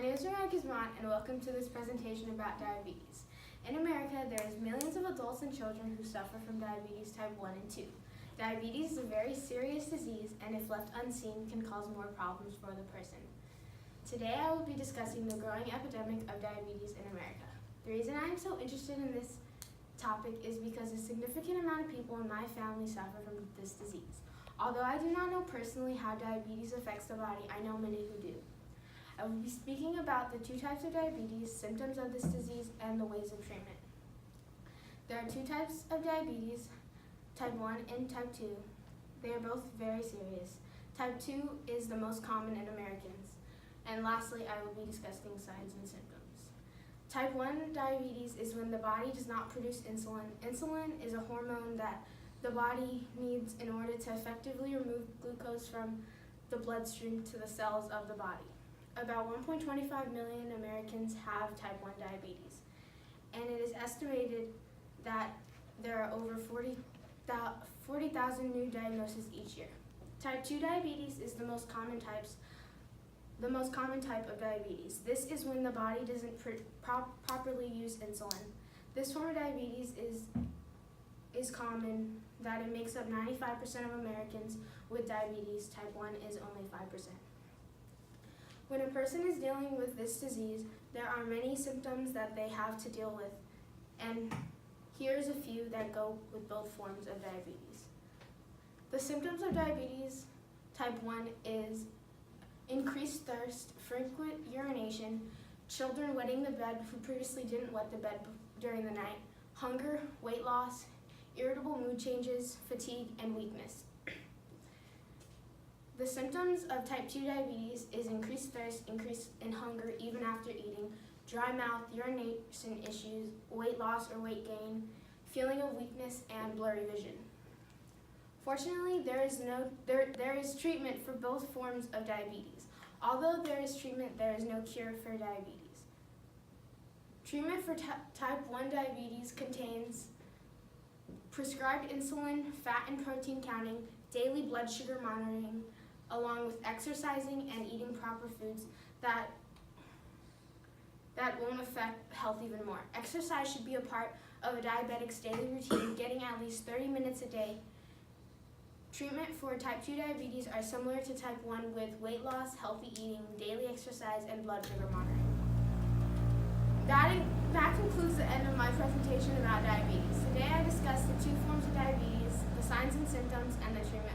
name is Mariah Guzman, and welcome to this presentation about diabetes. In America, there is millions of adults and children who suffer from diabetes type 1 and 2. Diabetes is a very serious disease, and if left unseen, can cause more problems for the person. Today, I will be discussing the growing epidemic of diabetes in America. The reason I am so interested in this topic is because a significant amount of people in my family suffer from this disease. Although I do not know personally how diabetes affects the body, I know many who do. I will be speaking about the two types of diabetes, symptoms of this disease, and the ways of treatment. There are two types of diabetes, type 1 and type 2. They are both very serious. Type 2 is the most common in Americans. And lastly, I will be discussing signs and symptoms. Type 1 diabetes is when the body does not produce insulin. Insulin is a hormone that the body needs in order to effectively remove glucose from the bloodstream to the cells of the body. About 1.25 million Americans have type 1 diabetes, and it is estimated that there are over 40,000 new diagnoses each year. Type 2 diabetes is the most common type of diabetes. This is when the body doesn't properly use insulin. This form of diabetes is common, that it makes up 95% of Americans with diabetes. Type 1 is only 5%. When a person is dealing with this disease, there are many symptoms that they have to deal with, and here's a few that go with both forms of diabetes. The symptoms of diabetes type 1 is increased thirst, frequent urination, children wetting the bed who previously didn't wet the bed during the night, hunger, weight loss, irritable mood changes, fatigue, and weakness. The symptoms of type 2 diabetes is increased thirst, increase in hunger even after eating, dry mouth, urination issues, weight loss or weight gain, feeling of weakness, and blurry vision. Fortunately, there is treatment for both forms of diabetes. Although there is treatment, there is no cure for diabetes. Treatment for type 1 diabetes contains prescribed insulin, fat and protein counting, daily blood sugar monitoring, along with exercising and eating proper foods that won't affect health even more. Exercise should be a part of a diabetic's daily routine, getting at least 30 minutes a day. Treatment for type 2 diabetes are similar to type 1 with weight loss, healthy eating, daily exercise, and blood sugar monitoring. That concludes the end of my presentation about diabetes. Today I discussed the two forms of diabetes, the signs and symptoms, and the treatment